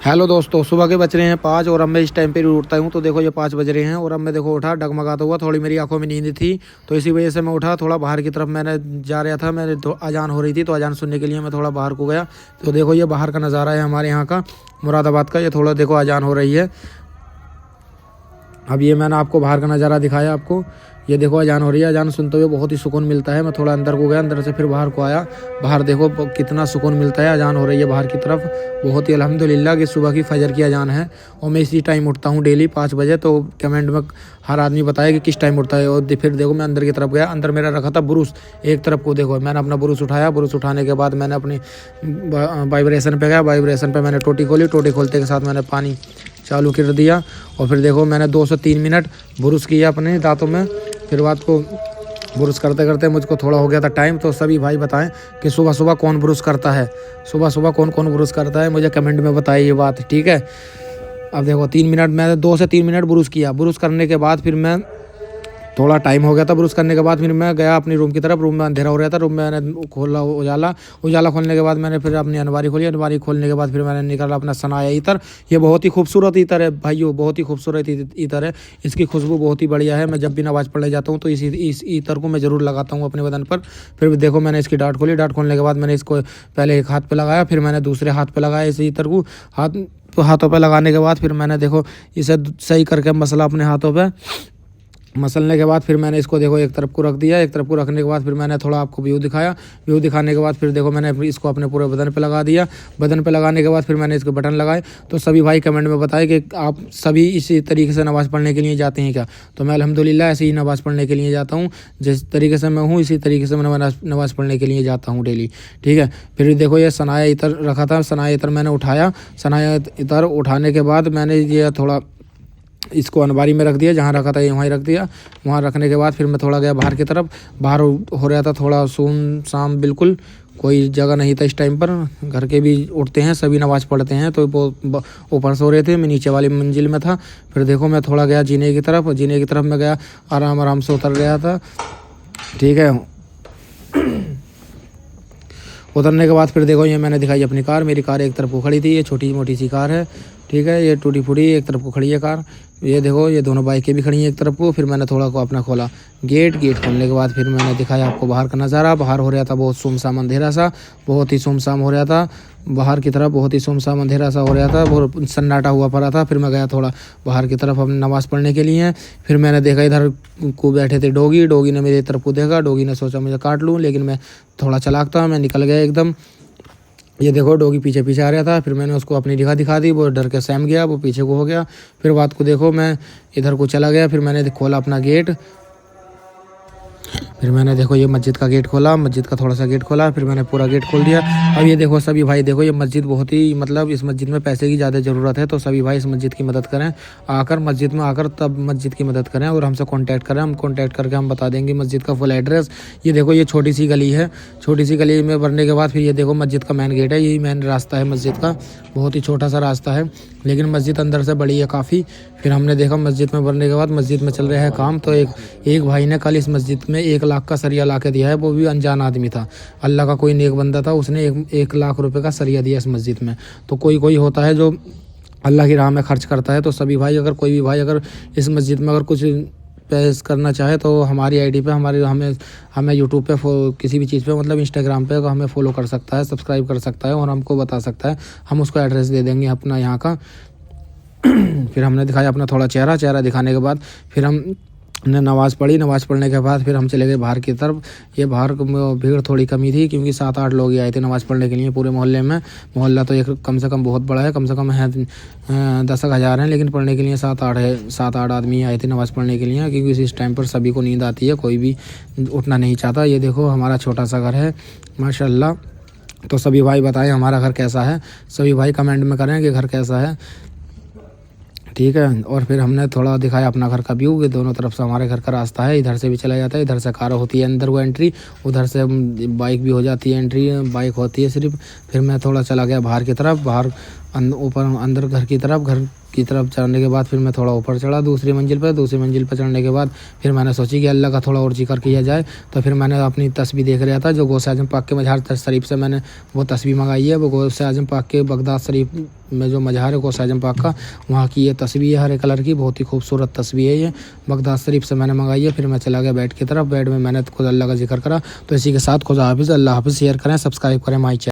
Hello दोस्तों, सुबह के बज रहे हैं 5 और अब मैं इस टाइम पे उठता हूँ। तो देखो ये 5 बज रहे हैं और अब मैं देखो उठा डगमगाता हुआ। थोड़ी मेरी आंखों में नींद थी तो इसी वजह से मैं उठा। थोड़ा बाहर की तरफ मैंने जा रहा था, मैंने तो अजान हो रही थी तो अजान सुनने के लिए मैं थोड़ा बाहर को गया। तो देखो ये बाहर का नज़ारा है हमारे यहाँ का, मुरादाबाद का। ये थोड़ा देखो अजान हो रही है। अब ये मैंने आपको बाहर का नज़ारा दिखाया आपको। ये देखो अजान हो रही है। अजान सुनते हुए बहुत ही सुकून मिलता है। मैं थोड़ा अंदर को गया, अंदर से फिर बाहर को आया। बाहर देखो कितना सुकून मिलता है। अजान हो रही है बाहर की तरफ। बहुत ही अल्हम्दुलिल्लाह कि सुबह की फजर की अजान है और मैं इसी टाइम उठता हूँ डेली 5 बजे। तो कमेंट में हर आदमी बताए कि किस टाइम उठता है। और फिर देखो मैं अंदर की तरफ गया। अंदर मेरा रखा था ब्रुश एक तरफ को। देखो मैंने अपना ब्रुश उठाया। ब्रुश उठाने के बाद मैंने अपनी वाइब्रेशन पे गया। वाइब्रेशन पे मैंने टोटी खोली। टोटी खोलते के साथ मैंने पानी चालू कर दिया और फिर देखो मैंने 2 से 3 मिनट ब्रुश किया अपने दांतों में। फिर बात को ब्रुश करते करते मुझको थोड़ा हो गया था टाइम। तो सभी भाई बताएं कि सुबह सुबह कौन ब्रुश करता है, सुबह सुबह कौन कौन ब्रुश करता है, मुझे कमेंट में बताइए ये बात, ठीक है। अब देखो 3 मिनट मैंने 2 से 3 मिनट ब्रुश किया। ब्रुश करने के बाद फिर मैं थोड़ा टाइम हो गया था ब्रुश करने के बाद। फिर मैं गया अपनी रूम की तरफ। रूम में अंधेरा हो रहा था। रूम में मैंने खोला उजाला खोलने के बाद मैंने फिर अपनी अलमारी खोली। अलमारी खोलने के बाद फिर मैंने निकाला अपना सनाया इतर। ये बहुत ही खूबसूरत इतर है भाइयों, बहुत ही खूबसूरत इतर है। इसकी खुशबू बहुत ही बढ़िया है। मैं जब भी नमाज़ पढ़ने जाता हूँ तो इस इतर को मैं ज़रूर लगाता हूँ अपने बदन पर। फिर देखो मैंने इसकी डाँट खोली। डाँट खोलने के बाद मैंने इसको पहले एक हाथ पर लगाया, फिर मैंने दूसरे हाथ पर लगाया इस इतर को। हाथों पर लगाने के बाद फिर मैंने देखो इसे सही करके मसला अपने हाथों पर। मसलने के बाद फिर मैंने इसको देखो एक तरफ को रख दिया। एक तरफ को रखने के बाद फिर मैंने थोड़ा आपको व्यू दिखाया। व्यू दिखाने के बाद फिर देखो मैंने इसको अपने पूरे बदन पे लगा दिया। बदन पे लगाने के बाद फिर मैंने इसके बटन लगाए। तो सभी भाई कमेंट में बताएं कि आप सभी इसी तरीके से नमाज़ पढ़ने के लिए जाते हैं क्या। तो मैं अल्हम्दुलिल्लाह ऐसे ही नमाज़ पढ़ने के लिए जाता हूँ। जिस तरीके से मैं हूँ इसी तरीके से मैं नमाज़ पढ़ने के लिए जाता हूँ डेली, ठीक है। फिर देखो ये सनाया इतर रखा था। सनाया इतर मैंने उठाया। सनाया इतर उठाने के बाद मैंने ये थोड़ा इसको अलमारी में रख दिया। जहाँ रखा था वहीं रख दिया। वहाँ रखने के बाद फिर मैं थोड़ा गया बाहर की तरफ। बाहर हो रहा था थोड़ा सुनसान, बिल्कुल कोई जगह नहीं था इस टाइम पर। घर के भी उठते हैं, सभी नमाज़ पढ़ते हैं। तो वो ऊपर सो रहे थे, मैं नीचे वाली मंजिल में था। फिर देखो मैं थोड़ा गया जीने की तरफ। जीने की तरफ मैं गया, आराम आराम से उतर गया था, ठीक है। उतरने के बाद फिर देखो ये मैंने दिखाई अपनी कार। मेरी कार एक तरफ को खड़ी थी। ये छोटी मोटी सी कार है, ठीक है। ये टूटी फूटी एक तरफ को खड़ी है कार। ये देखो ये दोनों बाइकें भी खड़ी हैं एक तरफ को। फिर मैंने थोड़ा को अपना खोला गेट खोलने के बाद फिर मैंने दिखाया आपको बाहर का नज़ारा। बाहर हो रहा था बहुत सुमसाम अंधेरा सा, बहुत ही सुमसाम हो रहा था बाहर की तरफ। बहुत ही सुमसाम अंधेरा सा हो रहा था, बहुत सन्नाटा हुआ पड़ा था। फिर मैं गया थोड़ा बाहर की तरफ अपनी नमाज़ पढ़ने के लिए। फिर मैंने देखा इधर को बैठे थे डोगी ने मेरी तरफ को देखा। डोगी ने सोचा मुझे काट लूँ, लेकिन मैं थोड़ा चालाक था, मैं निकल गया एकदम। ये देखो डोगी पीछे पीछे आ रहा था। फिर मैंने उसको अपनी जगह दिखा दी। वो डर के सहम गया, वो पीछे को हो गया। फिर बात को देखो मैं इधर को चला गया। फिर मैंने खोला अपना गेट। फिर मैंने देखो ये मस्जिद का गेट खोला, मस्जिद का थोड़ा सा गेट खोला। फिर मैंने पूरा गेट खोल दिया। अब ये देखो सभी भाई देखो ये मस्जिद बहुत ही मतलब इस मस्जिद में पैसे की ज़्यादा ज़रूरत है। तो सभी भाई इस मस्जिद की मदद करें, आकर मस्जिद में आकर तब मस्जिद की मदद करें और हमसे कांटेक्ट करें। हम कांटेक्ट करके हम बता देंगे मस्जिद का फुल एड्रेस। ये देखो ये छोटी सी गली है। छोटी सी गली में भरने के बाद फिर ये देखो मस्जिद का मेन गेट है। यही मेन रास्ता है मस्जिद का। बहुत ही छोटा सा रास्ता है, लेकिन मस्जिद अंदर से बड़ी है काफ़ी। फिर हमने देखा मस्जिद में भरने के बाद मस्जिद में चल रहा है काम। तो एक भाई ने कल इस मस्जिद में 1 लाख का सरिया ला के दिया है। वो भी अनजान आदमी था, अल्लाह का कोई नेक बंदा था। उसने 1 लाख रुपए का सरिया दिया इस मस्जिद में। तो कोई होता है जो अल्लाह की राह में खर्च करता है। तो सभी भाई अगर कोई भी भाई अगर इस मस्जिद में अगर कुछ पेश करना चाहे तो हमारी आईडी पे हमें यूट्यूब पे किसी भी चीज़ पे मतलब इंस्टाग्राम पे हमें फॉलो कर सकता है, सब्सक्राइब कर सकता है और हमको बता सकता है। हम उसको एड्रेस दे देंगे अपना यहाँ का। फिर हमने दिखाया अपना थोड़ा चेहरा दिखाने के बाद फिर हमने नमाज़ पढ़ी। नमाज़ पढ़ने के बाद फिर हम चले गए बाहर की तरफ। ये बाहर भीड़ थोड़ी कमी थी क्योंकि 7-8 लोग ही आए थे नमाज़ पढ़ने के लिए पूरे मोहल्ले में। मोहल्ला तो एक कम से कम बहुत बड़ा है, कम से कम है 10,000 हैं, लेकिन पढ़ने के लिए 7-8 आदमी आए थे नमाज़ पढ़ने के लिए। क्योंकि इस टाइम पर सभी को नींद आती है, कोई भी उठना नहीं चाहता। ये देखो हमारा छोटा सा घर है माशाल्लाह। तो सभी भाई बताएं हमारा घर कैसा है, सभी भाई कमेंट में करें कि घर कैसा है, ठीक है। और फिर हमने थोड़ा दिखाया अपना घर का व्यू। ये दोनों तरफ से हमारे घर का रास्ता है। इधर से भी चला जाता है, इधर से कार होती है अंदर को एंट्री, उधर से बाइक भी हो जाती है एंट्री, बाइक होती है सिर्फ। फिर मैं थोड़ा चला गया बाहर की तरफ। बाहर ऊपर अंदर घर की तरफ चढ़ने के बाद फिर मैं थोड़ा ऊपर चढ़ा दूसरी मंजिल पर चढ़ने के बाद फिर मैंने सोची कि अल्लाह का थोड़ा और जिक्र किया जाए। तो फिर मैंने अपनी तस्बीह देख रहा था जो गौसे आजम पाक के मज़ार शरीफ से मैंने वो तस्बीह मंगाई है। वो गौसे आजम पाक के बगदाद शरीफ में जो मज़ार है गौसे आजम पाक का, वहाँ की ये तस्बीह है हरे कलर की, बहुत ही खूबसूरत तस्बीह है ये, बगदाद शरीफ से मैंने मंगाई है। फिर मैं चला गया बेड की तरफ, बेड में मैंने खुद अल्लाह का जिक्र करा। तो इसी के साथ खुदा हाफिज़, अल्लाह हाफिज़। शेयर करें, सब्सक्राइब करें माई चैनल।